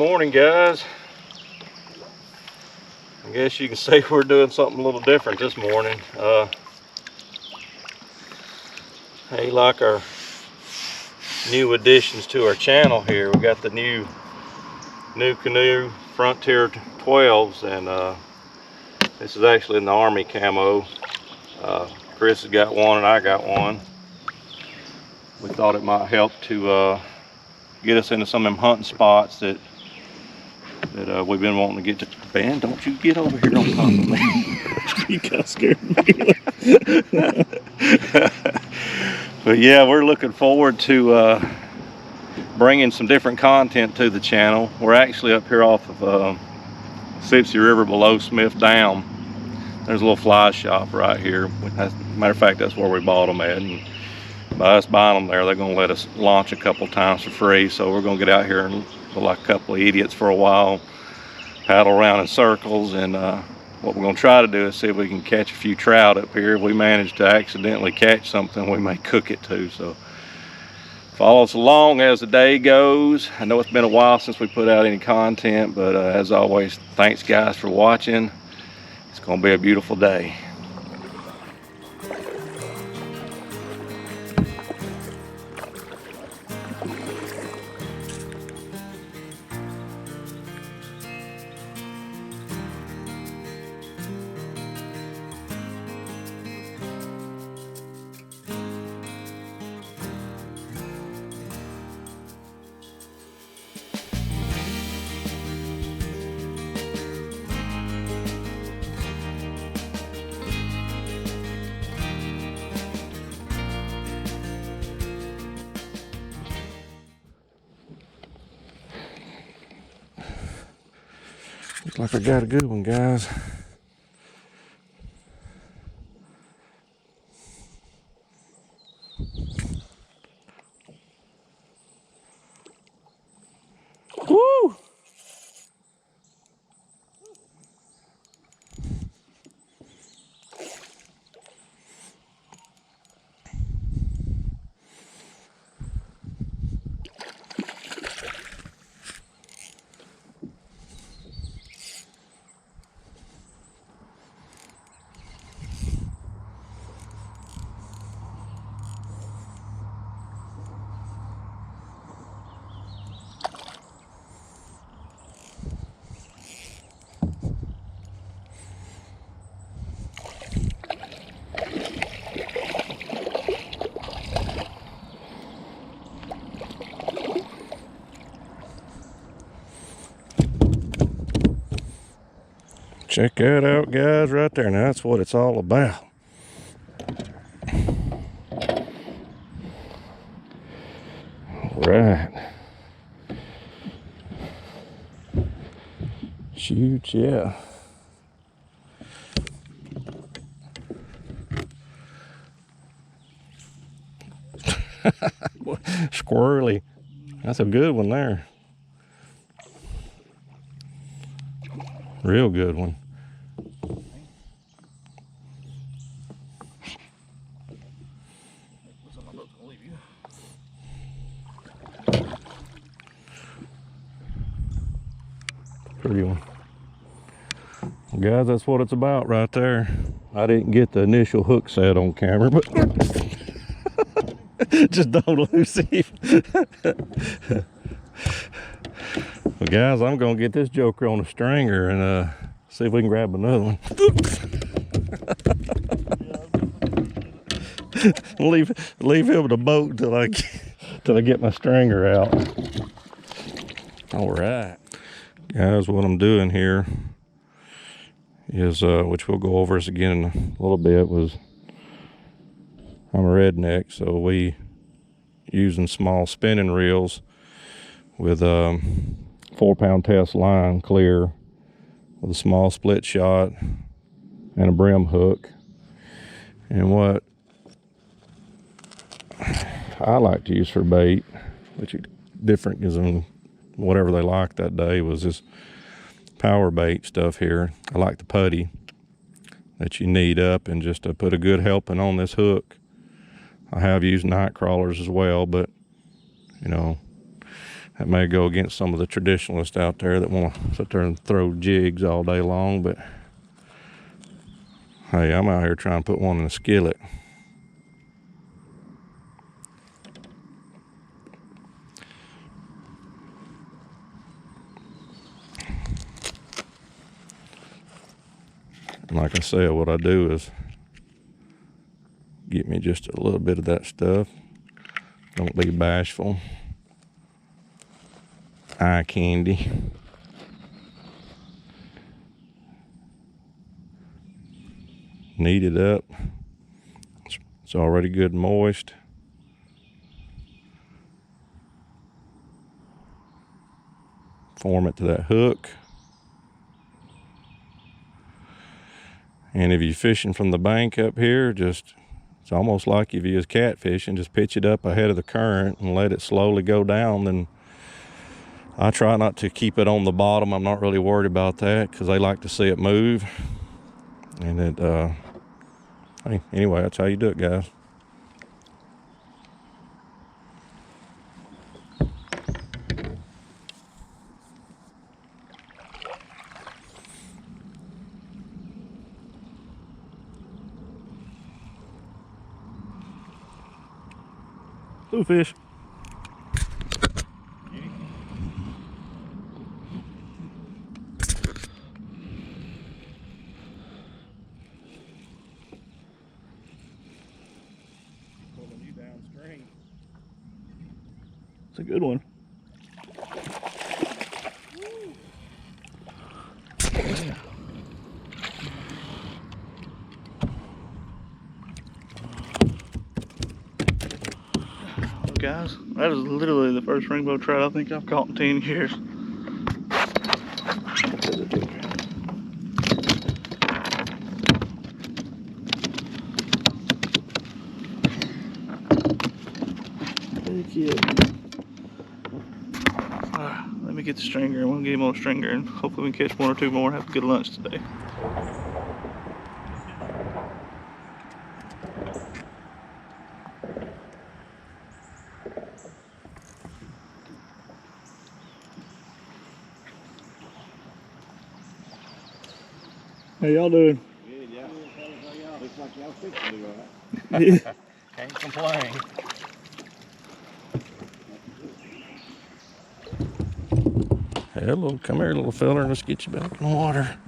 morning, guys. I guess you can say we're doing something a little different this morning. Hey, like our new additions to our channel here, we got the new nucanoe Frontier 12s, and this is actually in the Army camo. Chris has got one and I got one. We thought it might help to get us into some of them hunting spots that we've been wanting to get to. Ben, don't you get over here on top of me. You got scared me. But yeah, we're looking forward to bringing some different content to the channel. We're actually up here off of Sipsey River below Smith Dam. There's a little fly shop right here. Matter of fact, that's where we bought them at. And by us buying them there, they're going to let us launch a couple times for free. So we're going to get out here and look like a couple of idiots for a while, paddle around in circles, and what we're going to try to do is see if we can catch a few trout up here. If we manage to accidentally catch something, we may cook it too. So follow us along as the day goes. I know it's been a while since we put out any content, but as always, thanks guys for watching. It's going to be a beautiful day. Looks like I got a good one, guys. Woo! Check that out, guys, right there. Now that's what it's all about. All right. Shoot, yeah. Squirrely. That's a good one there. Real good one. Pretty one. Well, guys, that's what it's about right there. I didn't get the initial hook set on camera, but just don't lose him. Well, guys, I'm gonna get this joker on a stringer and see if we can grab another one. leave him in the boat until I get my stringer out. All right, guys, what I'm doing here is which we'll go over this again in a little bit, was I'm a redneck, so we using small spinning reels with 4-pound test line clear with a small split shot and a brim hook. And what I like to use for bait, which is different because whatever they liked that day, was this power bait stuff here. I like the putty that you knead up and just to put a good helping on this hook. I have used night crawlers as well, but you know, That may go against some of the traditionalists out there that want to sit there and throw jigs all day long, but hey, I'm out here trying to put one in a skillet. And like I said, what I do is get me just a little bit of that stuff. Don't be bashful. Eye candy. Knead it up. It's already good and moist. Form it to that hook. And if you're fishing from the bank up here, it's almost like if you was catfishing, just pitch it up ahead of the current and let it slowly go down. Then I try not to keep it on the bottom. I'm not really worried about that because they like to see it move. And hey, anyway, that's how you do it, guys. Ooh, fish. It's a good one. Yeah. Guys, that is literally the first rainbow trout I think I've caught in 10 years. Heck yeah. Alright, let me get the stringer and we'll get him on a stringer and hopefully we can catch one or two more and have a good lunch today. How y'all doing? Good, yeah. Looks like y'all fixing to do all right. Yeah. Can't complain. Hello, come here, little fella. Let's get you back in the water.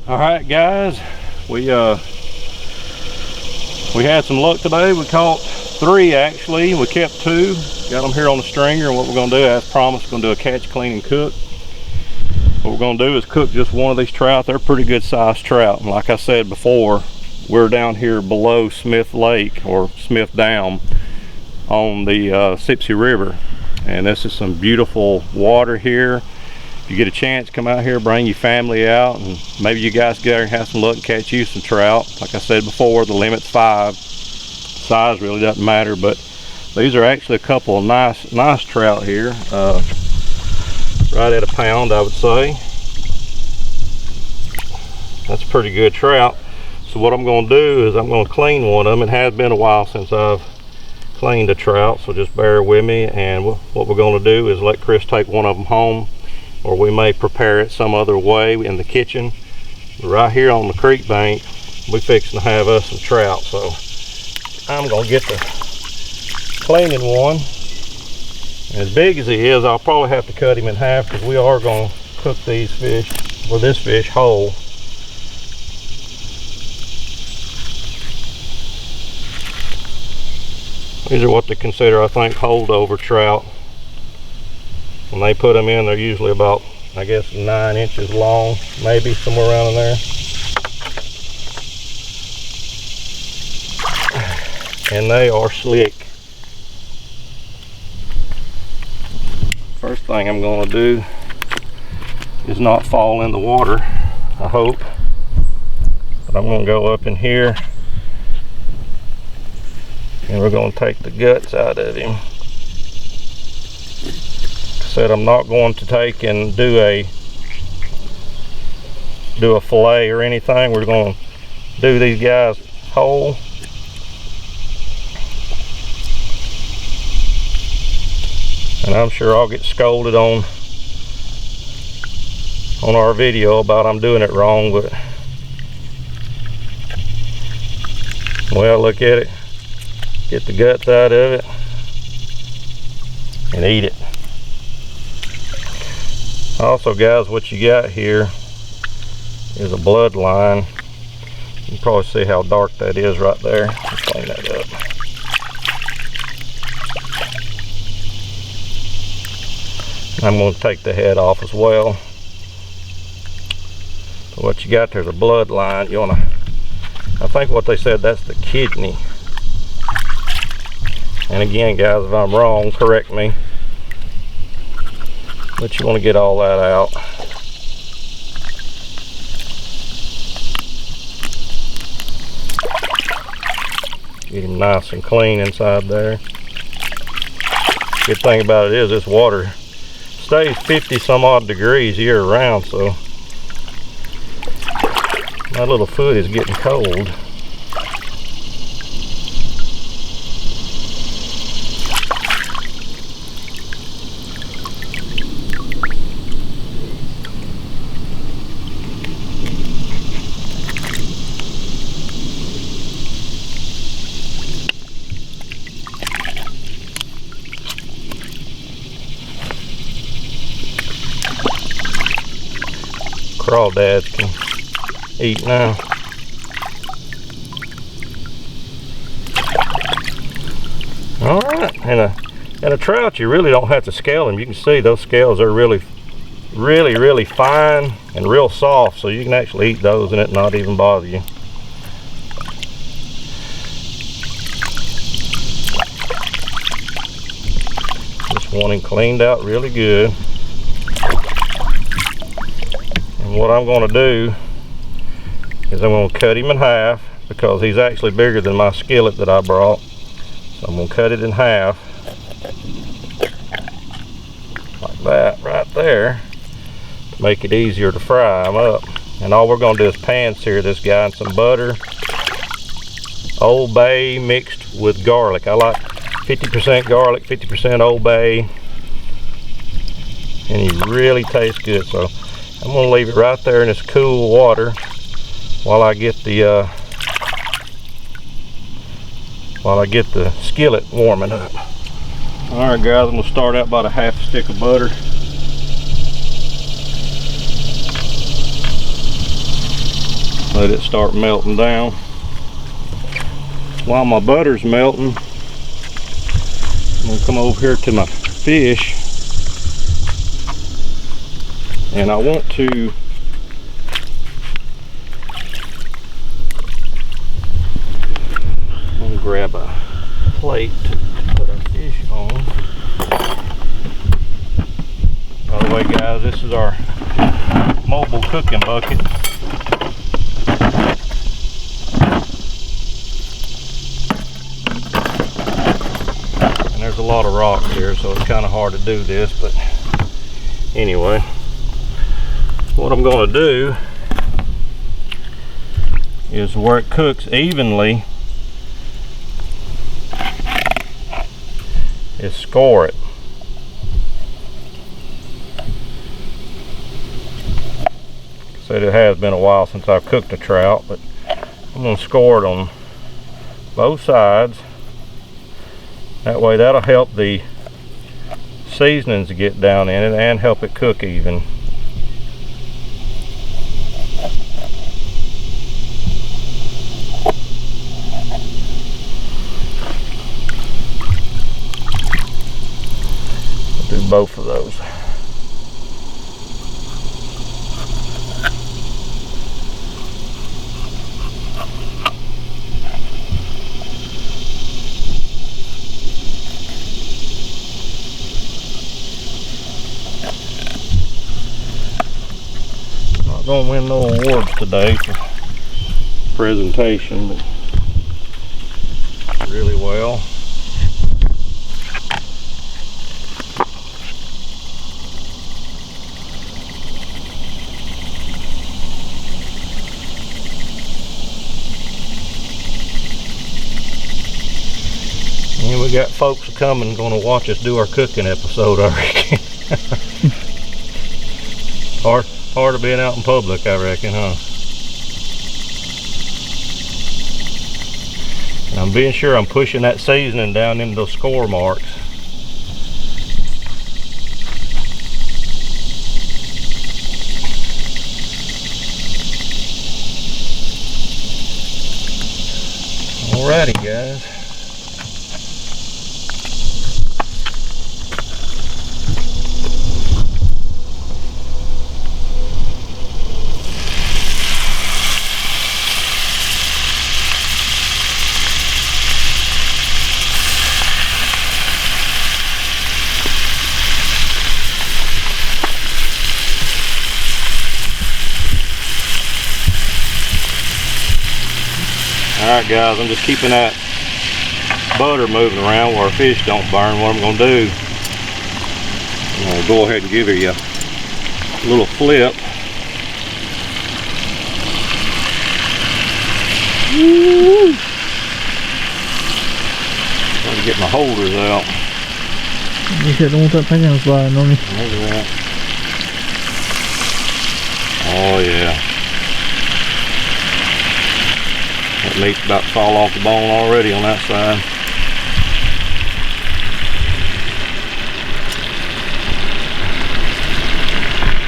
All right, guys, we had some luck today. We caught 3 actually. We kept 2. Got them here on the stringer, and what we're gonna do, as promised, we're gonna do a catch, clean, and cook. What we're gonna do is cook just one of these trout. They're pretty good sized trout, and like I said before, we're down here below Smith Lake or Smith Dam on the Sipsey River, and this is some beautiful water here. If you get a chance, come out here, bring your family out, and maybe you guys get out and have some luck and catch you some trout. Like I said before, the limit's 5. Size really doesn't matter, but these are actually a couple of nice trout here. Right at a pound, I would say. That's a pretty good trout. So what I'm going to do is I'm going to clean one of them. It has been a while since I've cleaned a trout, so just bear with me. And what we're going to do is let Chris take one of them home, or we may prepare it some other way in the kitchen. But right here on the creek bank, we fixing to have us some trout. So I'm gonna get the cleaning one. As big as he is, I'll probably have to cut him in half because we are gonna cook these fish, or this fish, whole. These are what they consider, I think, holdover trout. When they put them in, they're usually about, I guess, 9 inches long, maybe somewhere around in there. And they are slick. First thing I'm going to do is not fall in the water, I hope. But I'm going to go up in here and we're going to take the guts out of him. Said I'm not going to take and do a fillet or anything. We're going to do these guys whole. And I'm sure I'll get scolded on our video about I'm doing it wrong, but well, look at it. Get the guts out of it and eat it. Also, guys, what you got here is a bloodline. You can probably see how dark that is right there. Let's clean that up. I'm going to take the head off as well. So what you got there's a bloodline. You want to, I think what they said, that's the kidney. And again, guys, if I'm wrong, correct me. But you want to get all that out. Get him nice and clean inside there. Good thing about it is this water stays 50 some odd degrees year round, so my little foot is getting cold. Crawdads can eat now. Alright, and a trout, you really don't have to scale them. You can see those scales are really fine and real soft, so you can actually eat those and it not even bother you. Just want him cleaned out really good. What I'm going to do is I'm going to cut him in half because he's actually bigger than my skillet that I brought. So I'm going to cut it in half like that right there to make it easier to fry him up. And all we're going to do is pan sear this guy in some butter, Old Bay mixed with garlic. I like 50% garlic, 50% Old Bay, and he really tastes good. So I'm going to leave it right there in this cool water while I get the skillet warming up. Alright guys, I'm going to start out about a half a stick of butter. Let it start melting down. While my butter's melting, I'm going to come over here to my fish. And I want to grab a plate to put our fish on. By the way, guys, this is our mobile cooking bucket. And there's a lot of rocks here, so it's kind of hard to do this, but anyway. What I'm going to do is where it cooks evenly is score it. Said it has been a while since I've cooked a trout, but I'm going to score it on both sides. That way that'll help the seasonings to get down in it and help it cook even. do both of those. Not gonna win no awards today for presentation, but really well. And we got folks coming, gonna watch us do our cooking episode, I reckon. Hard of being out in public, I reckon, huh? And I'm being sure I'm pushing that seasoning down into those score marks. Alrighty, guys. Alright guys, I'm just keeping that butter moving around where our fish don't burn. What I'm going to do, I'm going to go ahead and give you a little flip. Woo! Trying to get my holders out. You said don't want that pan sliding on you. Look at that. Oh yeah. That meat's about to fall off the bone already on that side.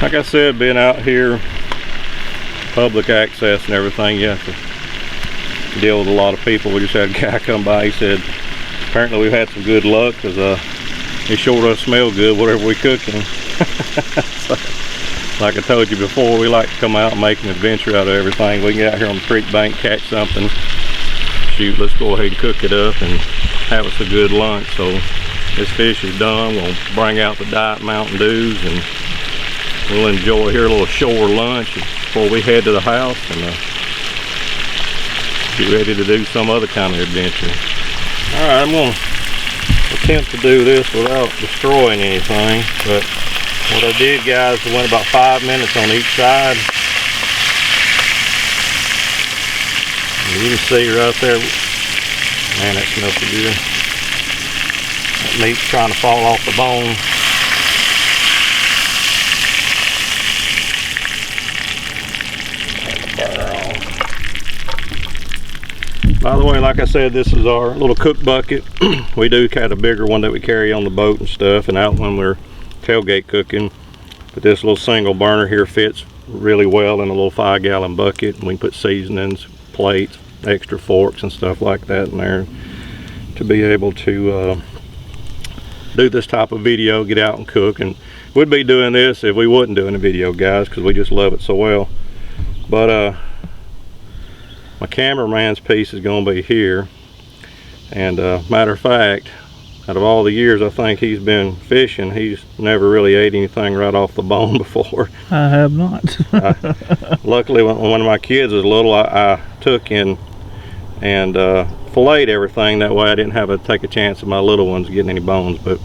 Like I said, being out here, public access and everything, you have to deal with a lot of people. We just had a guy come by, he said, apparently we've had some good luck because it sure does smell good, whatever we cooking. So, like I told you before, we like to come out and make an adventure out of everything. We can get out here on the creek bank, catch something, shoot, let's go ahead and cook it up and have us a good lunch. So this fish is done. We'll bring out the Diet Mountain Dews and we'll enjoy here a little shore lunch before we head to the house and get ready to do some other kind of adventure. All right, I'm going to attempt to do this without destroying anything, but what I did, guys, I went about 5 minutes on each side. And you can see right there, man, that smells so good. That meat's trying to fall off the bone. By the way, like I said, this is our little cook bucket. We do kind of a bigger one that we carry on the boat and stuff, and out when we're tailgate cooking. But this little single burner here fits really well in a little 5-gallon bucket. We can put seasonings, plates, extra forks and stuff like that in there to be able to do this type of video, get out and cook. And we'd be doing this if we wasn't doing a video, guys, because we just love it so well. But my cameraman's piece is going to be here, and matter of fact, out of all the years I think he's been fishing, he's never really ate anything right off the bone before. I have not. Luckily, when one of my kids was little, I took in and filleted everything. That way I didn't have to take a chance of my little ones getting any bones. But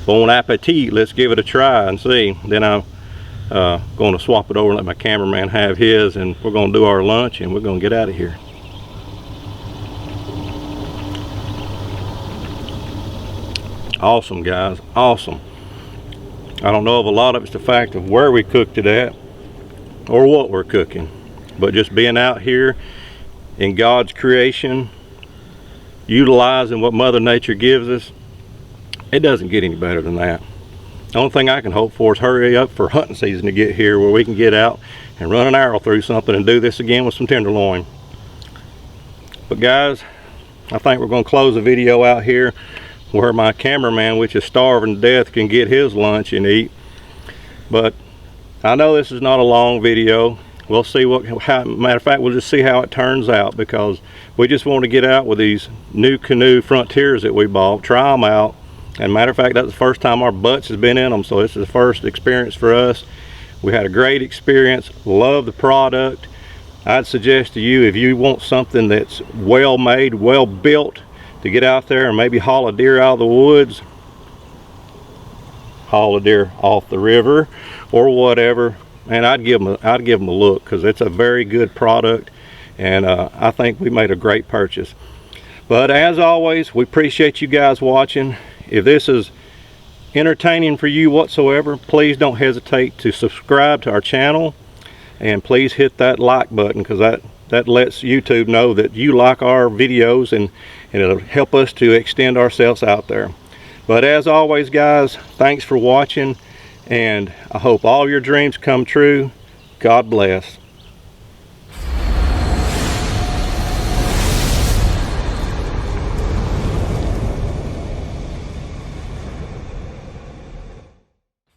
bon appetit, let's give it a try and see. Then I'm going to swap it over and let my cameraman have his, and we're going to do our lunch and we're going to get out of here. Awesome, guys, awesome. I don't know if a lot of it's the fact of where we cooked it at or what we're cooking, but just being out here in God's creation, utilizing what Mother Nature gives us, it doesn't get any better than that. The only thing I can hope for is hurry up for hunting season to get here where we can get out and run an arrow through something and do this again with some tenderloin. But guys, I think we're going to close the video out here. where my cameraman, which is starving to death, can get his lunch and eat. But I know this is not a long video. We'll see matter of fact, we'll just see how it turns out, because we just want to get out with these nucanoe Frontiers that we bought, try them out. And matter of fact, that's the first time our butts has been in them, so this is the first experience for us. We had a great experience, love the product. I'd suggest to you, if you want something that's well made, well built, to get out there and maybe haul a deer out of the woods, haul a deer off the river or whatever, and I'd give them a look, because it's a very good product, and I think we made a great purchase. But as always, we appreciate you guys watching. If this is entertaining for you whatsoever, please don't hesitate to subscribe to our channel, and please hit that like button, because that lets YouTube know that you like our videos, and it'll help us to extend ourselves out there. But as always, guys, thanks for watching, and I hope all your dreams come true. God bless.